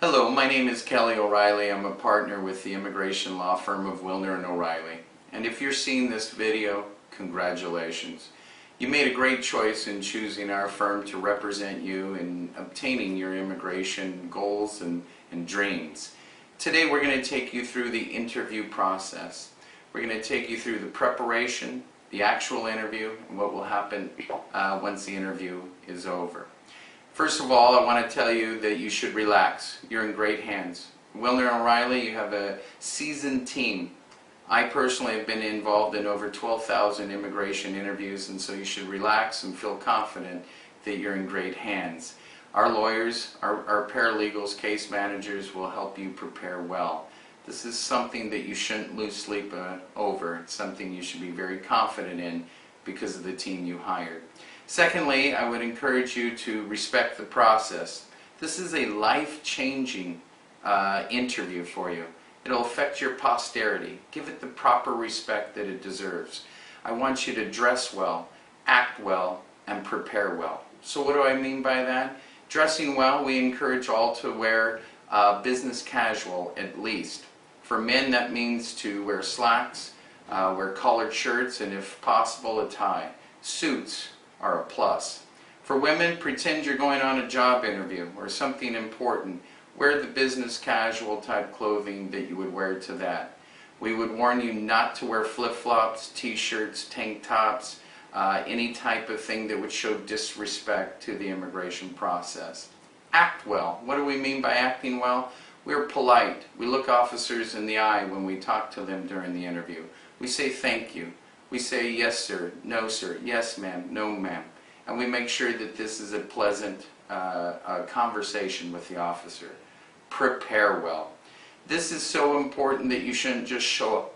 Hello, my name is Kelly O'Reilly. I'm a partner with the immigration law firm of Wilner and O'Reilly. And if you're seeing this video, congratulations. You made a great choice in choosing our firm to represent you in obtaining your immigration goals and dreams. Today we're going to take you through the interview process. We're going to take you through the preparation, the actual interview, and what will happen once the interview is over. First of all, I want to tell you that you should relax. You're in great hands. Wilner & O'Reilly, you have a seasoned team. I personally have been involved in over 12,000 immigration interviews, and so you should relax and feel confident that you're in great hands. Our lawyers, our paralegals, case managers will help you prepare well. This is something that you shouldn't lose sleep over. It's something you should be very confident in because of the team you hired. Secondly, I would encourage you to respect the process. This is a life-changing interview for you. It'll affect your posterity. Give it the proper respect that it deserves. I want you to dress well, act well, and prepare well. So what do I mean by that? Dressing well, we encourage all to wear business casual at least. For men, that means to wear slacks, wear collared shirts, and if possible, a tie. Suits are a plus. For women, pretend you're going on a job interview or something important. Wear the business casual type clothing that you would wear to that. We would warn you not to wear flip-flops, t-shirts, tank tops, any type of thing that would show disrespect to the immigration process. Act well. What do we mean by acting well? We're polite. We look officers in the eye when we talk to them during the interview. We say thank you. We say yes sir, no sir, yes ma'am, no ma'am. And we make sure that this is a pleasant conversation with the officer. Prepare well. This is so important that you shouldn't just show up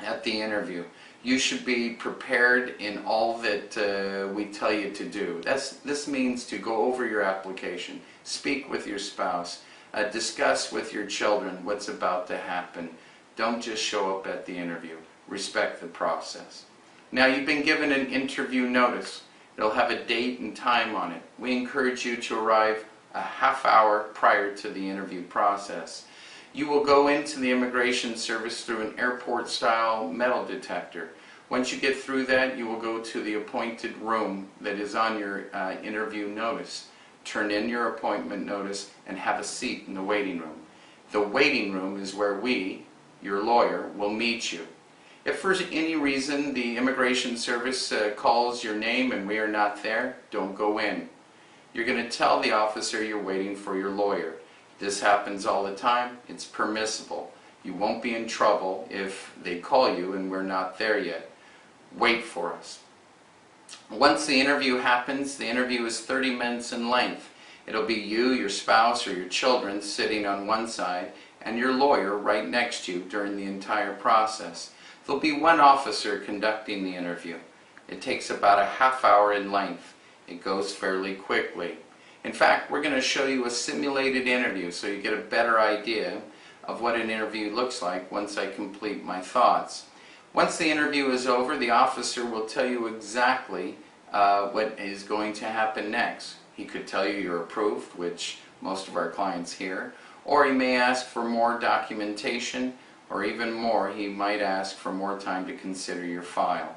at the interview. You should be prepared in all that we tell you to do. This means to go over your application, speak with your spouse, discuss with your children what's about to happen. Don't just show up at the interview. Respect the process. Now you've been given an interview notice. It'll have a date and time on it. We encourage you to arrive a half hour prior to the interview process. You will go into the immigration service through an airport style metal detector. Once you get through that, you will go to the appointed room that is on your interview notice. Turn in your appointment notice and have a seat in the waiting room. The waiting room is where we, your lawyer, will meet you. If for any reason the immigration service calls your name and we are not there, don't go in. You're going to tell the officer you're waiting for your lawyer. This happens all the time. It's permissible. You won't be in trouble if they call you and we're not there yet. Wait for us. Once the interview happens, the interview is 30 minutes in length. It'll be you, your spouse, or your children sitting on one side and your lawyer right next to you during the entire process. There'll be one officer conducting the interview. It takes about a half hour in length. It goes fairly quickly. In fact, we're going to show you a simulated interview so you get a better idea of what an interview looks like once I complete my thoughts. Once the interview is over, the officer will tell you exactly what is going to happen next. He could tell you you're approved, which most of our clients hear, or he may ask for more documentation, or even more, he might ask for more time to consider your file.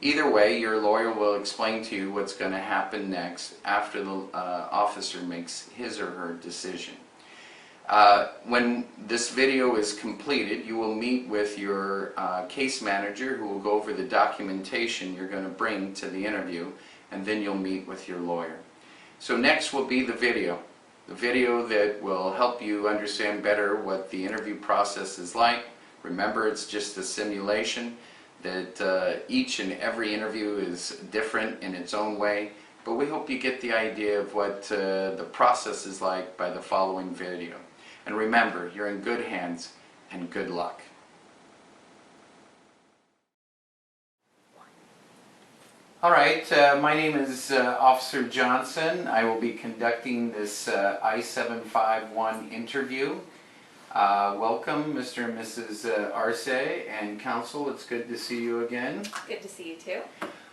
Either way, your lawyer will explain to you what's going to happen next after the officer makes his or her decision. When this video is completed, you will meet with your case manager who will go over the documentation you're going to bring to the interview, and then you'll meet with your lawyer. So next will be the video that will help you understand better what the interview process is like. Remember, it's just a simulation, that each and every interview is different in its own way, but we hope you get the idea of what the process is like by the following video. And remember, you're in good hands, and good luck. All right, my name is Officer Johnson. I will be conducting this I-751 interview. Welcome, Mr. and Mrs. Arce and Counsel. It's good to see you again. Good to see you too.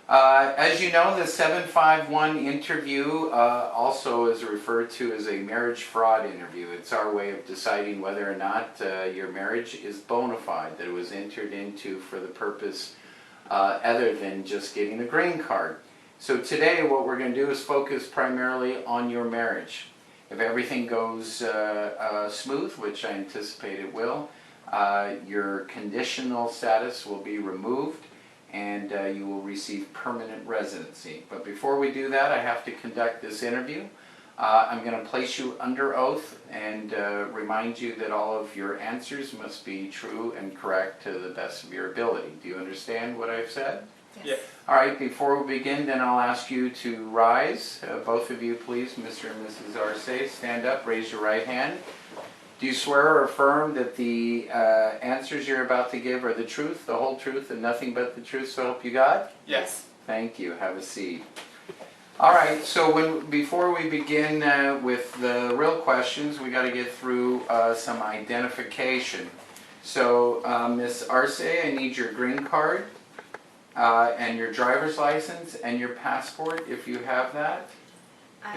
As you know, the 751 interview also is referred to as a marriage fraud interview. It's our way of deciding whether or not your marriage is bona fide, that it was entered into for the purpose other than just getting a green card. So today what we're going to do is focus primarily on your marriage. If everything goes smooth, which I anticipate it will, your conditional status will be removed and you will receive permanent residency. But before we do that, I have to conduct this interview. I'm going to place you under oath and remind you that all of your answers must be true and correct to the best of your ability. Do you understand what I've said? Yes. All right, before we begin, then I'll ask you to rise. Both of you, please, Mr. and Mrs. Arce, stand up, raise your right hand. Do you swear or affirm that the answers you're about to give are the truth, the whole truth, and nothing but the truth, so help you God? Yes. Thank you. Have a seat. All right, so before we begin with the real questions, we got to get through some identification. So, Ms. Arce, I need your green card and your driver's license and your passport, if you have that.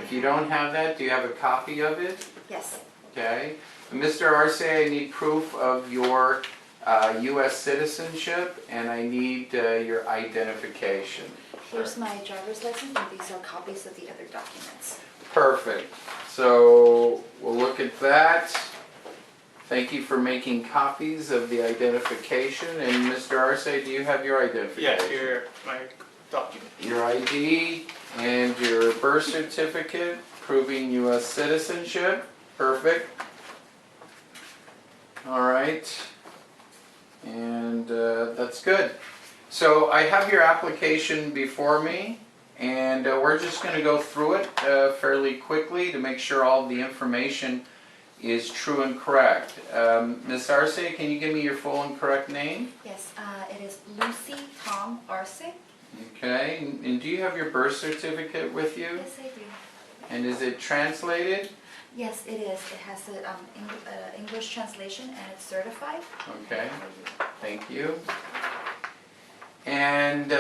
If you don't have that, do you have a copy of it? Yes. Okay. Mr. Arce, I need proof of your U.S. citizenship, and I need your identification. Here's my driver's license, and these are copies of the other documents. Perfect. So we'll look at that. Thank you for making copies of the identification. And Mr. Arce, do you have your identification? Yeah, here my document. Your ID and your birth certificate proving U.S. citizenship. Perfect. All right. And that's good. So I have your application before me, and we're just going to go through it fairly quickly to make sure all of the information is true and correct. Ms. Arce, can you give me your full and correct name? Yes, it is Lucy Tom Arce. Okay, and do you have your birth certificate with you? Yes, I do. And is it translated? Yes, it is. It has an English translation, and it's certified. Okay, thank you. And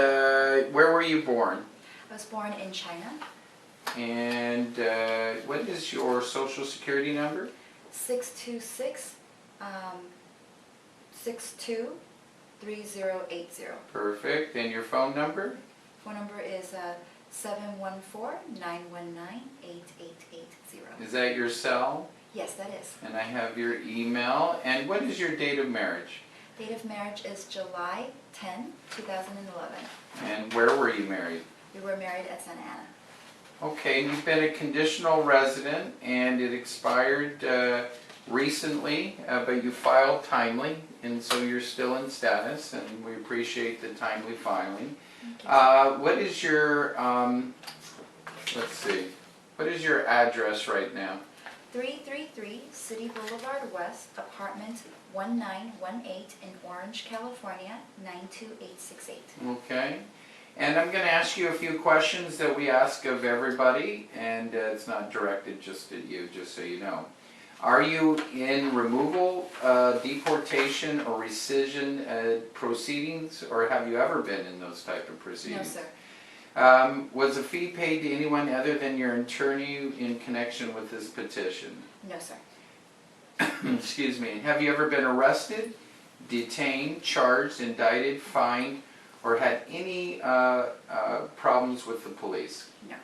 where were you born? I was born in China. And what is your social security number? 626 623080. Perfect. And your phone number? Phone number is 714-919-8880. Is that your cell? Yes, that is. And I have your email. And what is your date of marriage? Date of marriage is July 10, 2011. And where were you married? We were married at Santa Ana. Okay, you've been a conditional resident and it expired recently, but you filed timely, and so you're still in status, and we appreciate the timely filing. What is your, let's see, what is your address right now? 333 City Boulevard West, apartment 1918 in Orange, California, 92868. Okay. And I'm going to ask you a few questions that we ask of everybody, and it's not directed just at you, just so you know. Are you in removal, deportation, or rescission proceedings, or have you ever been in those type of proceedings? No, sir. Was a fee paid to anyone other than your attorney in connection with this petition? No, sir. Excuse me. Have you ever been arrested, detained, charged, indicted, fined, or had any problems with the police? No.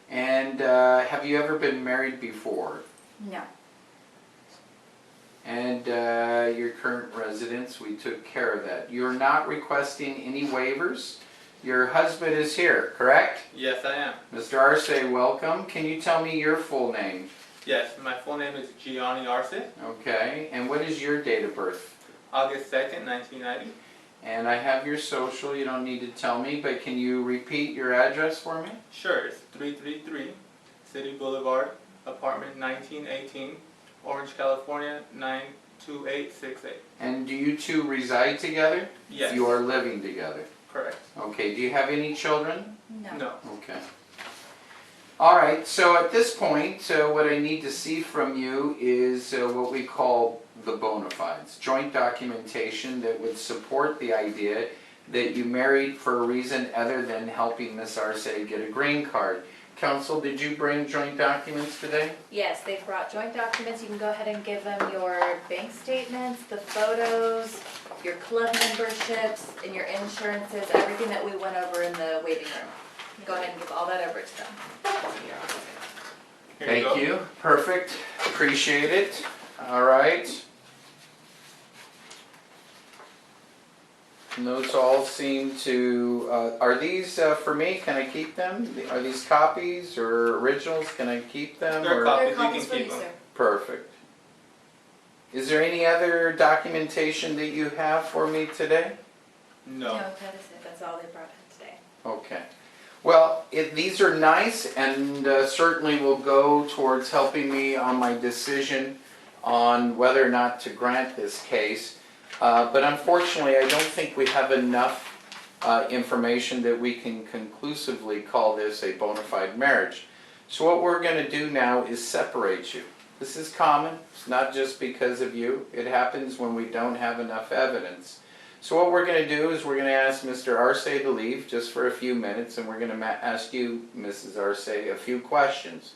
And have you ever been married before? No. And your current residence, we took care of that. You're not requesting any waivers. Your husband is here, correct? Yes, I am. Mr. Arce, welcome. Can you tell me your full name? Yes, my full name is Gianni Arce. Okay. And what is your date of birth? August 2nd, 1990. And I have your social. You don't need to tell me, but can you repeat your address for me? Sure, it's 333 City Boulevard, apartment 1918, Orange, California, 92868. And do you two reside together? Yes. You are living together. Correct. Okay. Do you have any children? No. No. Okay. All right, so at this point, what I need to see from you is what we call the bona fides, joint documentation that would support the idea that you married for a reason other than helping Miss Arce get a green card. Counsel, did you bring joint documents today? Yes, they brought joint documents. You can go ahead and give them your bank statements, the photos, your club memberships, and your insurances, everything that we went over in the waiting room. Go ahead and give all that over to them. Here Thank go. you. Perfect. Appreciate it. All right. And those all seem to, are these for me? Can I keep them? Are these copies or originals? Can I keep them? They're or- copies. They're You copies can for you, keep them. sir. Perfect. Is there any other documentation that you have for me today? No. that is it. That's all they brought in today. Okay. Well, these are nice and certainly will go towards helping me on my decision on whether or not to grant this case. But unfortunately, I don't think we have enough information that we can conclusively call this a bona fide marriage. So what we're going to do now is separate you. This is common. It's not just because of you. It happens when we don't have enough evidence. So what we're going to do is we're going to ask Mr. Arce to leave just for a few minutes, and we're going to ask you, Mrs. Arce, a few questions.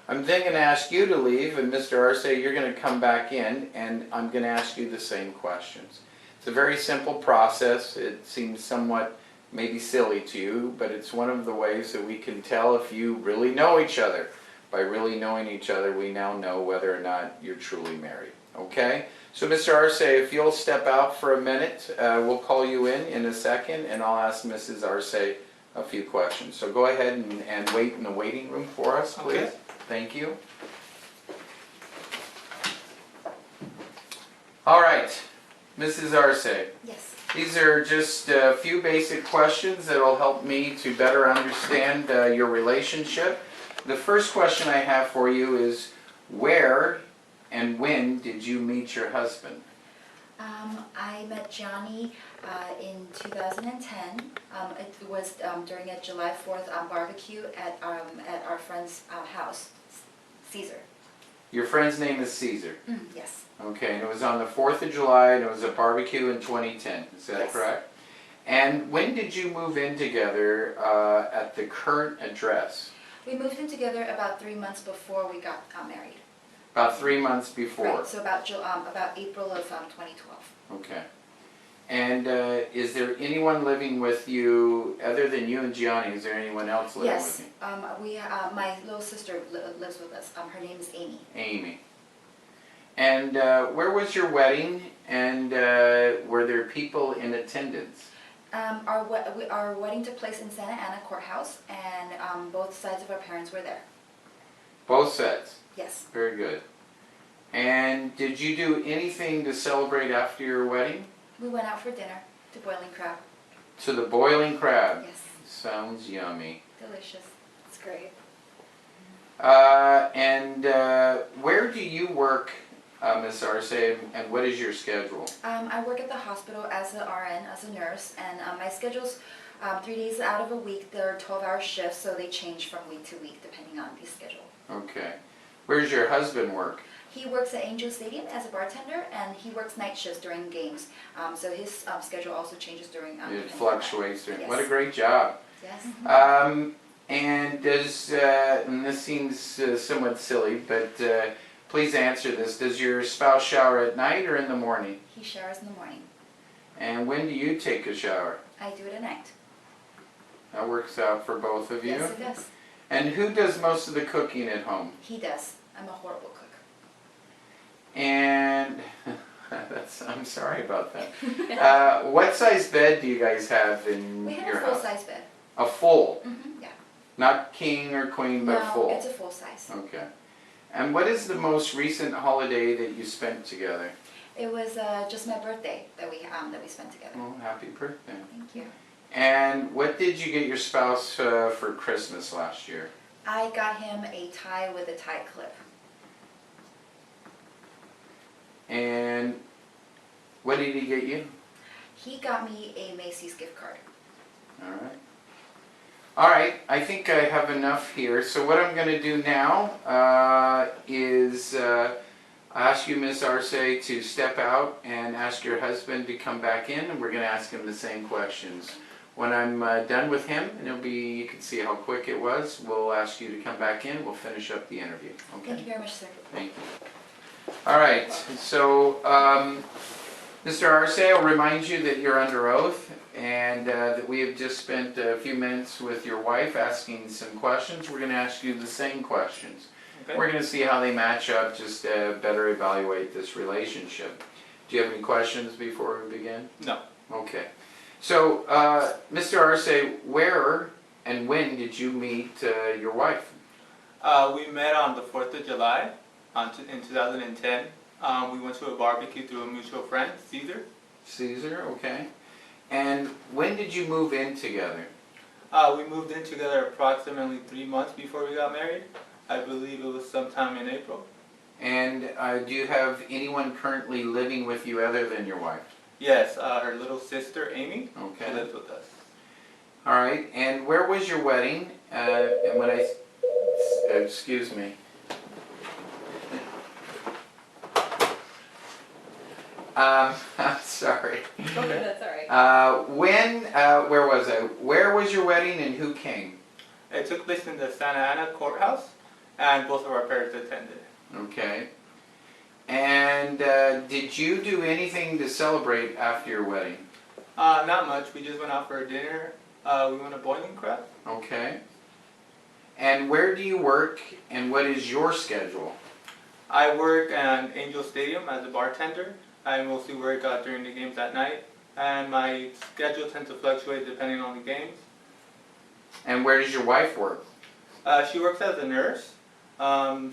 I'm then going to ask you to leave, and Mr. Arce, you're going to come back in, and I'm going to ask you the same questions. It's a very simple process. It seems somewhat maybe silly to you, but it's one of the ways that we can tell if you really know each other. By really knowing each other, we now know whether or not you're truly married. Okay? So Mr. Arce, if you'll step out for a minute, we'll call you in a second, and I'll ask Mrs. Arce a few questions. So go ahead and wait in the waiting room for us, please. Okay. Thank you. All right, Mrs. Arce, Yes. these are just a few basic questions that will help me to better understand your relationship. The first question I have for you is, where and when did you meet your husband? I met Johnny in 2010. It was during a July 4th barbecue at our friend's house, Caesar. Your friend's name is Caesar. Yes. Okay, and it was on the 4th of July, and it was a barbecue in 2010. Is that Yes. correct? And when did you move in together at the current address? We moved in together about 3 months before we got married. About 3 months before. Right, so about April of 2012. Okay. And is there anyone living with you other than you and Gianni? Is there anyone else living Yes, with you? my little sister lives with us. Her name is Amy. Amy. And where was your wedding? And were there people in attendance? Our wedding took place in Santa Ana Courthouse, and both sides of our parents were there. Both sets. Yes. Very good. And did you do anything to celebrate after your wedding? We went out for dinner to Boiling Crab. To the Boiling Crab. Yes. Sounds yummy. Delicious. It's great. And where do you work, Ms. Arce, and what is your schedule? I work at the hospital as an RN, as a nurse, and my schedule's 3 days out of a week. They're 12-hour shifts, so they change from week to week depending on the schedule. Okay. Where's your husband work? He works at Angel Stadium as a bartender, and he works night shifts during games. So his schedule also changes during. It fluctuates. Yes. What a great job. Yes. And does, and this seems somewhat silly, but please answer this. Does your spouse shower at night or in the morning? He showers in the morning. And when do you take a shower? I do it at night. That works out for both of you? Yes, it does. And who does most of the cooking at home? He does. I'm a horrible cook. And I'm sorry about that. What size bed do you guys have in We have your a house? full-size bed. A full, Yeah. not king or queen, but No, full. it's a full size. Okay. And what is the most recent holiday that you spent together? It was just my birthday that we spent together. Oh, happy birthday. Thank you. And what did you get your spouse for Christmas last year? I got him a tie with a tie clip. And what did he get you? He got me a Macy's gift card. All right. All right, I think I have enough here. So what I'm going to do now is I ask you, Ms. Arce, to step out and ask your husband to come back in, and we're going to ask him the same questions. When I'm done with him, and it'll be, you can see how quick it was, we'll ask you to come back in, we'll finish up the interview. Okay? Thank you very much, sir. Thank you. All right, so Mr. Arce, I'll remind you that you're under oath and that we have just spent a few minutes with your wife asking some questions. We're going to ask you the same questions. Okay. We're going to see how they match up, just to better evaluate this relationship. Do you have any questions before we begin? No. Okay. So, Mr. Arce, where and when did you meet your wife? We met on the 4th of July in 2010. We went to a barbecue through a mutual friend, Caesar. Caesar, okay. And when did you move in together? We moved in together approximately 3 months before we got married. I believe it was sometime in April. And do you have anyone currently living with you other than your wife? Yes, her little sister, Amy, Okay. she lives with us. All right. And where was your wedding? And when excuse me. I'm sorry. Okay. That's all right. Where was I? Where was your wedding and who came? It took place in the Santa Ana courthouse, and both of our parents attended. Okay. And did you do anything to celebrate after your wedding? Not much. We just went out for a dinner. We went to Boiling Crab. Okay. And where do you work and what is your schedule? I work at Angel Stadium as a bartender. I mostly work during the games at night, and my schedule tends to fluctuate depending on the games. And where does your wife work? She works as a nurse.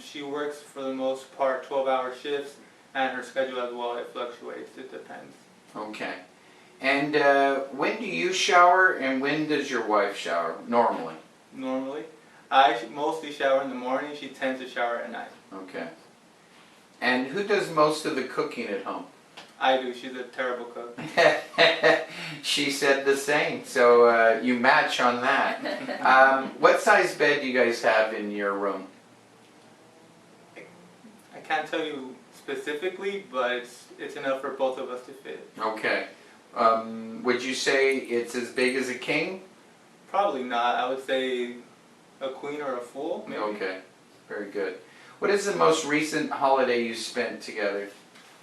She works for the most part 12-hour shifts, and her schedule as well, it fluctuates. It depends. Okay. And when do you shower and when does your wife shower, normally? Normally, I mostly shower in the morning. She tends to shower at night. Okay. And who does most of the cooking at home? I do. She's a terrible cook. She said the same, so you match on that. What size bed do you guys have in your room? I can't tell you specifically, but it's enough for both of us to fit. Okay. Would you say it's as big as a king? Probably not. I would say a queen or a full, maybe. Okay, very good. What is the most recent holiday you spent together?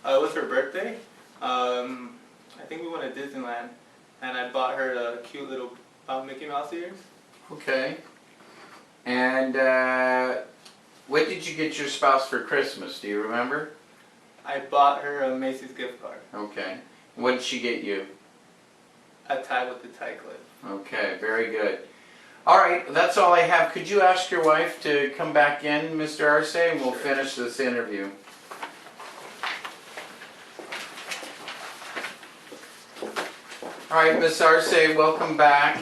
It was her birthday. I think we went to Disneyland, and I bought her a cute little Mickey Mouse ears. Okay. And what did you get your spouse for Christmas? Do you remember? I bought her a Macy's gift card. Okay. What did she get you? A tie with the tie clip. Okay, very good. All right, that's all I have. Could you ask your wife to come back in, Mr. Arce, and we'll finish this interview. All right, Ms. Arce, welcome back.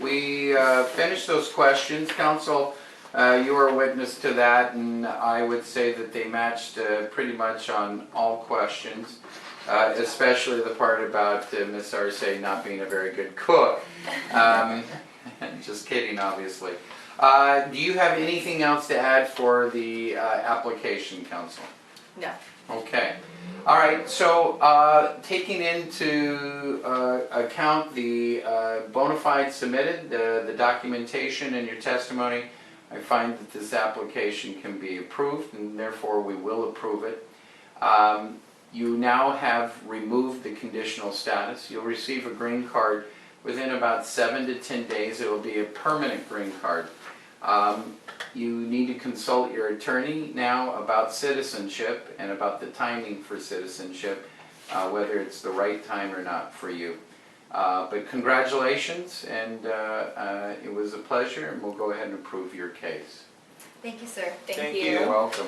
We finished those questions. Counsel, you were a witness to that, and I would say that they matched pretty much on all questions, especially the part about Ms. Arce not being a very good cook. Just kidding, obviously. Do you have anything else to add for the application, Counsel? No. Okay. All right, so taking into account the bona fides submitted, the documentation and your testimony, I find that this application can be approved, and therefore we will approve it. You now have removed the conditional status. You'll receive a green card within about 7 to 10 days. It will be a permanent green card. You need to consult your attorney now about citizenship and about the timing for citizenship, whether it's the right time or not for you. But congratulations, and it was a pleasure, and we'll go ahead and approve your case. Thank you, sir. Thank You're you. welcome.